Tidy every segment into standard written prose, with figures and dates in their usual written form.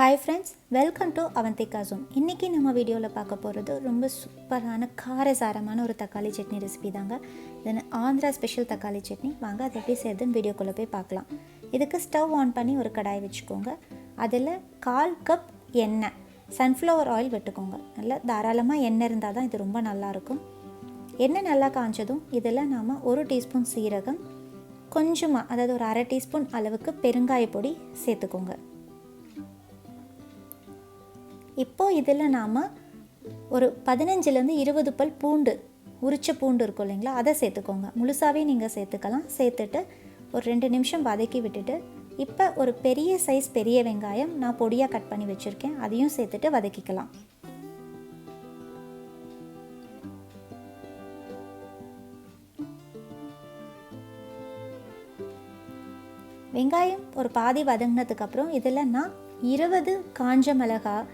Hi friends, welcome to Avantika Zoom. இன்னைக்கு நம்ம வீடியோல பார்க்க போறது ரொம்ப சூப்பரான காரசாரமான ஒரு தக்காளி சட்னி ரெசிபி தாங்க. இது ஆந்திரா ஸ்பெஷல் தக்காளி சட்னி. வாங்க அதை எப்படி செய்யறதுன்னு வீடியோக்குள்ள போய் பார்க்கலாம். இதுக்கு ஸ்டவ் ஆன் பண்ணி ஒரு கடாய் வச்சுக்கோங்க. அதில் 1/4 கப் எண்ணெய், சன்ஃப்ளவர் ஆயில் விட்டுக்கோங்க. நல்லா தாராளமா எண்ணெய் இருந்தால் தான் இது ரொம்ப நல்லா இருக்கும். எண்ணெய் நல்லா காஞ்சதும் இதில் நாம 1 டீஸ்பூன் சீரகம், கொஞ்சமா அதாவது ஒரு 1/2 டீஸ்பூன் அளவுக்கு பெருங்காய பொடி சேர்த்துக்கோங்க. இப்போ இதில் நாம் ஒரு 15லேருந்து 20 பல் பூண்டு, உரிச்ச பூண்டு இருக்கும் இல்லைங்களா, அதை சேர்த்துக்கோங்க. முழுசாகவே நீங்கள் சேர்த்துக்கலாம். சேர்த்துட்டு ஒரு 2 நிமிஷம் வதக்கி விட்டுட்டு இப்போ ஒரு பெரிய சைஸ் பெரிய வெங்காயம் நான் பொடியாக கட் பண்ணி வச்சுருக்கேன், அதையும் சேர்த்துட்டு வதக்கிக்கலாம். வெங்காயம் ஒரு பாதி வதங்கினதுக்கப்புறம் இதில் நான் 20 காஞ்ச மிளகாய்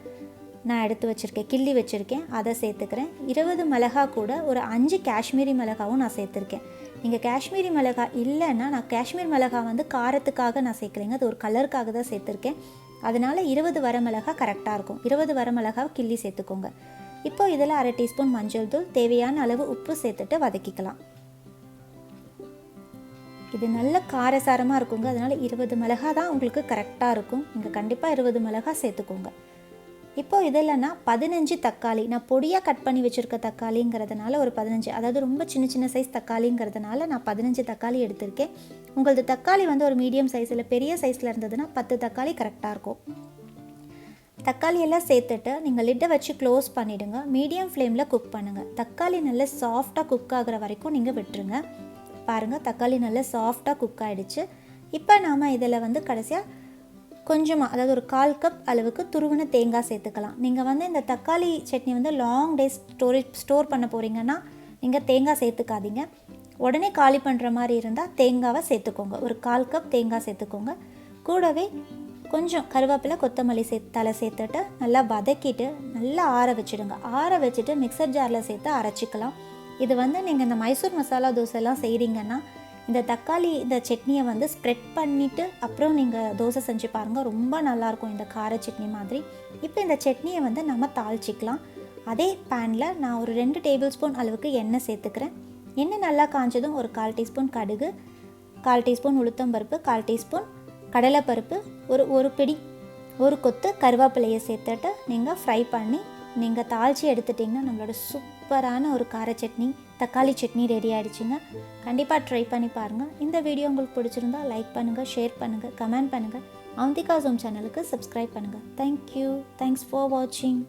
நான் எடுத்து வச்சுருக்கேன், கிள்ளி வச்சுருக்கேன், அதை சேர்த்துக்கிறேன். 20 மிளகாய் கூட ஒரு 5 காஷ்மீரி மிளகாவும் நான் சேர்த்துருக்கேன். நீங்கள் காஷ்மீரி மிளகாய் இல்லைன்னா, நான் காஷ்மீர் மிளகாய் வந்து காரத்துக்காக நான் சேர்க்கலைங்க, அது ஒரு கலருக்காக தான் சேர்த்துருக்கேன். அதனால் 20 வர மிளகாய் கரெக்டாக இருக்கும். 20 வர மிளகாய் கிள்ளி சேர்த்துக்கோங்க. இப்போ இதில் 1/2 டீஸ்பூன் மஞ்சள் தூள், தேவையான அளவு உப்பு சேர்த்துட்டு வதக்கிக்கலாம். இது நல்ல காரசாரமாக இருக்குங்க, அதனால் 20 மிளகாய் தான் உங்களுக்கு கரெக்டாக இருக்கும். நீங்கள் கண்டிப்பாக 20 மிளகாய் சேர்த்துக்கோங்க. இப்போ இதில் நான் 15 தக்காளி, நான் பொடியாக கட் பண்ணி வச்சுருக்க தக்காளிங்கிறதுனால ஒரு 15, அதாவது ரொம்ப சின்ன சின்ன சைஸ் தக்காளிங்கிறதுனால நான் 15 தக்காளி எடுத்திருக்கேன். உங்களது தக்காளி வந்து ஒரு மீடியம் சைஸில் பெரிய சைஸில் இருந்ததுன்னா 10 தக்காளி கரெக்டாக இருக்கும். தக்காளி எல்லாம் சேர்த்துட்டு நீங்கள் லிட்டை வச்சு க்ளோஸ் பண்ணிவிடுங்க. மீடியம் ஃப்ளேமில் குக் பண்ணுங்கள். தக்காளி நல்லா சாஃப்டாக குக் ஆகிற வரைக்கும் நீங்கள் விட்டுருங்க. பாருங்கள், தக்காளி நல்லா சாஃப்டாக குக் ஆகிடுச்சு. இப்போ நாம் இதில் வந்து கடைசியாக கொஞ்சமாக, அதாவது ஒரு 1/4 கப் அளவுக்கு துருவின தேங்காய் சேர்த்துக்கலாம். நீங்கள் வந்து இந்த தக்காளி சட்னி வந்து லாங் டேஸ் ஸ்டோர் பண்ண போகிறீங்கன்னா நீங்கள் தேங்காய் சேர்த்துக்காதீங்க. உடனே காலி பண்ணுற மாதிரி இருந்தால் தேங்காவை சேர்த்துக்கோங்க. ஒரு 1/4 கப் தேங்காய் சேர்த்துக்கோங்க. கூடவே கொஞ்சம் கருவேப்பிலை, கொத்தமல்லி தலை சேர்த்துட்டு நல்லா வதக்கிட்டு நல்லா ஆற வச்சுடுங்க. ஆற வச்சுட்டு மிக்சர் ஜாரில் சேர்த்து அரைச்சிக்கலாம். இது வந்து நீங்கள் இந்த மைசூர் மசாலா தோசைலாம் செய்கிறீங்கன்னா இந்த தக்காளி இந்த சட்னியை வந்து ஸ்ப்ரெட் பண்ணிவிட்டு அப்புறம் நீங்கள் தோசை செஞ்சு பாருங்கள், ரொம்ப நல்லாயிருக்கும் இந்த கார சட்னி மாதிரி. இப்போ இந்த சட்னியை வந்து நம்ம தாளிச்சிக்கலாம். அதே பேனில் நான் ஒரு 2 டேபிள் ஸ்பூன் அளவுக்கு எண்ணெய் சேர்த்துக்கிறேன். எண்ணெய் நல்லா காஞ்சதும் ஒரு 1/4 டீஸ்பூன் கடுகு, 1/4 டீஸ்பூன் உளுத்தம்பருப்பு, 1/4 டீஸ்பூன் கடலைப்பருப்பு, ஒரு பிடி ஒரு கொத்து கருவேப்பிலையை சேர்த்துட்டு நீங்கள் ஃப்ரை பண்ணி நீங்கள் தாளித்து எடுத்துட்டிங்கன்னா நம்மளோட சூப்பரான ஒரு கார சட்னி, தக்காளி சட்னி ரெடி ஆகிடுச்சிங்க. கண்டிப்பாக ட்ரை பண்ணி பாருங்கள். இந்த வீடியோ உங்களுக்கு பிடிச்சிருந்தா லைக் பண்ணுங்கள், ஷேர் பண்ணுங்கள், கமெண்ட் பண்ணுங்கள். அவந்திகா ஜூம் சேனலுக்கு சப்ஸ்கிரைப் பண்ணுங்கள். தேங்க்யூ. தேங்க்ஸ் ஃபார் வாட்சிங்.